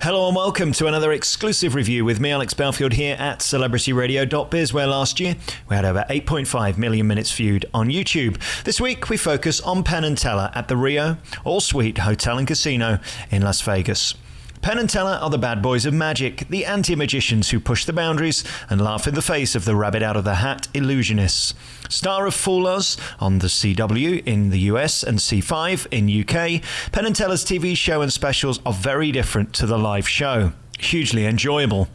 Hello and welcome to another exclusive review with me, Alex Belfield, here at celebrityradio.biz, where last year we had over 8.5 million minutes viewed on YouTube. This week we focus on Penn and Teller at the Rio All-Suite Hotel and Casino in Las Vegas. Penn and Teller are the bad boys of magic, the anti-magicians who push the boundaries and laugh in the face of the rabbit-out-of-the-hat illusionists. Star of Fool Us on the CW in the US and C5 in UK, Penn and Teller's TV show and specials are very different to the live show. Hugely enjoyable.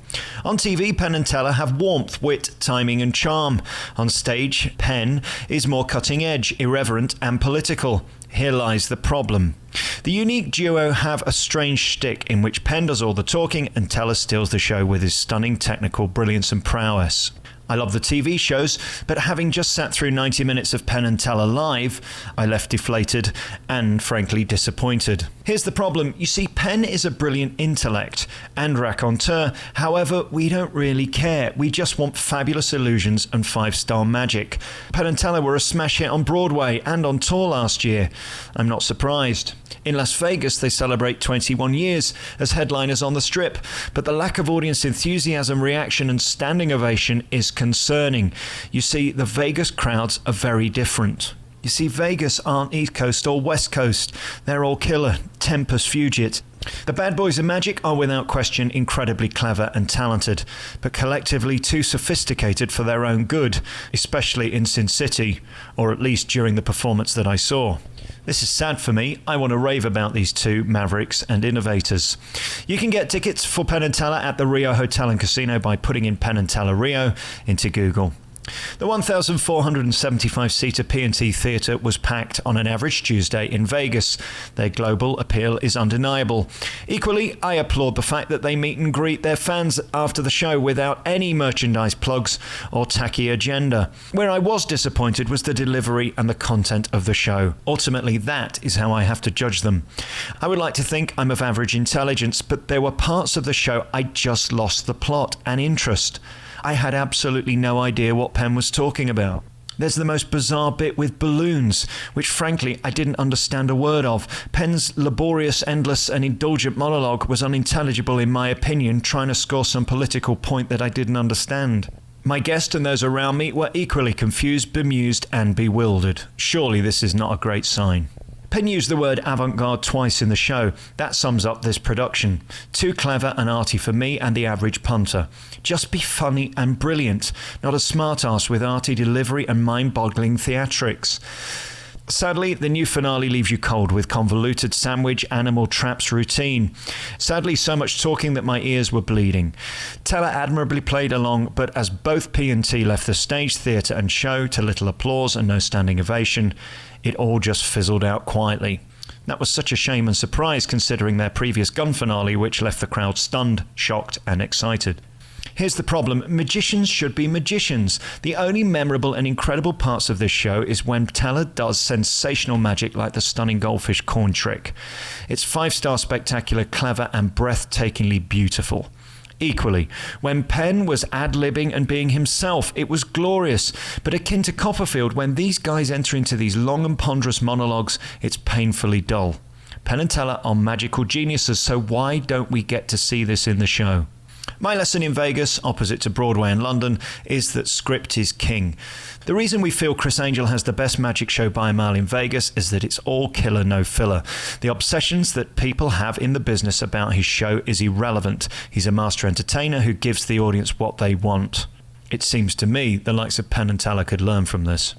On TV, Penn and Teller have warmth, wit, timing and charm. On stage, Penn is more cutting-edge, irreverent and political. Here lies the problem. The unique duo have a strange shtick in which Penn does all the talking and Teller steals the show with his stunning technical brilliance and prowess. I love the TV shows, but having just sat through 90 minutes of Penn and Teller live, I left deflated and frankly disappointed. Here's the problem. You see, Penn is a brilliant intellect and raconteur. However, we don't really care. We just want fabulous illusions and five-star magic. Penn and Teller were a smash hit on Broadway and on tour last year. I'm not surprised. In Las Vegas, they celebrate 21 years as headliners on the Strip, but the lack of audience enthusiasm, reaction and standing ovation is concerning. You see, the Vegas crowds are very different. You see, Vegas aren't East Coast or West Coast. They're all killer, tempest fugit. The bad boys of magic are without question incredibly clever and talented, but collectively too sophisticated for their own good, especially in Sin City, or at least during the performance that I saw. This is sad for me. I want to rave about these two mavericks and innovators. You can get tickets for Penn and Teller at the Rio Hotel and Casino by putting in Penn and Teller Rio into Google. The 1,475-seater P&T Theatre was packed on an average Tuesday in Vegas. Their global appeal is undeniable. Equally, I applaud the fact that they meet and greet their fans after the show without any merchandise plugs or tacky agenda. Where I was disappointed was the delivery and the content of the show. Ultimately, that is how I have to judge them. I would like to think I'm of average intelligence, but there were parts of the show I just lost the plot and interest. I had absolutely no idea what Penn was talking about. There's the most bizarre bit with balloons, which frankly I didn't understand a word of. Penn's laborious, endless and indulgent monologue was unintelligible in my opinion, trying to score some political point that I didn't understand. My guest and those around me were equally confused, bemused and bewildered. Surely this is not a great sign. Penn used the word avant-garde twice in the show. That sums up this production. Too clever and arty for me and the average punter. Just be funny and brilliant, not a smart-ass with arty delivery and mind-boggling theatrics. Sadly, the new finale leaves you cold with convoluted sandwich animal traps routine. Sadly, so much talking that my ears were bleeding. Teller admirably played along, but as both P&T left the stage, theatre and show to little applause and no standing ovation, it all just fizzled out quietly. That was such a shame and surprise considering their previous gun finale, which left the crowd stunned, shocked and excited. Here's the problem. Magicians should be magicians. The only memorable and incredible parts of this show is when Teller does sensational magic like the stunning goldfish corn trick. It's five-star spectacular, clever and breathtakingly beautiful. Equally, when Penn was ad-libbing and being himself, it was glorious. But akin to Copperfield, when these guys enter into these long and ponderous monologues, it's painfully dull. Penn and Teller are magical geniuses, so why don't we get to see this in the show? My lesson in Vegas, opposite to Broadway and London, is that script is king. The reason we feel Criss Angel has the best magic show by a mile in Vegas is that it's all killer, no filler. The obsessions that people have in the business about his show is irrelevant. He's a master entertainer who gives the audience what they want. It seems to me the likes of Penn and Teller could learn from this.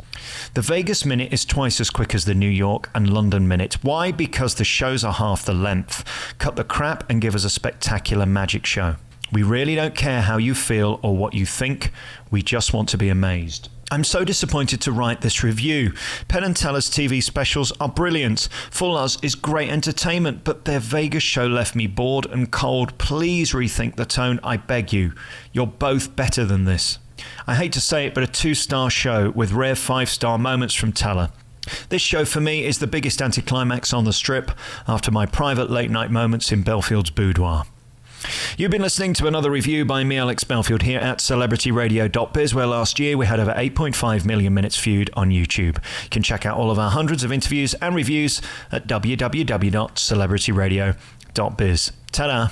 The Vegas minute is twice as quick as the New York and London minute. Why? Because the shows are half the length. Cut the crap and give us a spectacular magic show. We really don't care how you feel or what you think. We just want to be amazed. I'm so disappointed to write this review. Penn and Teller's TV specials are brilliant. Fool Us is great entertainment, but their Vegas show left me bored and cold. Please rethink the tone, I beg you. You're both better than this. I hate to say it, but a 2-star show with rare 5-star moments from Teller. This show for me is the biggest anticlimax on the Strip after my private late-night moments in Belfield's boudoir. You've been listening to another review by me, Alex Belfield, here at celebrityradio.biz, where last year we had over 8.5 million minutes viewed on YouTube. You can check out all of our hundreds of interviews and reviews at www.celebrityradio.biz. Ta-da!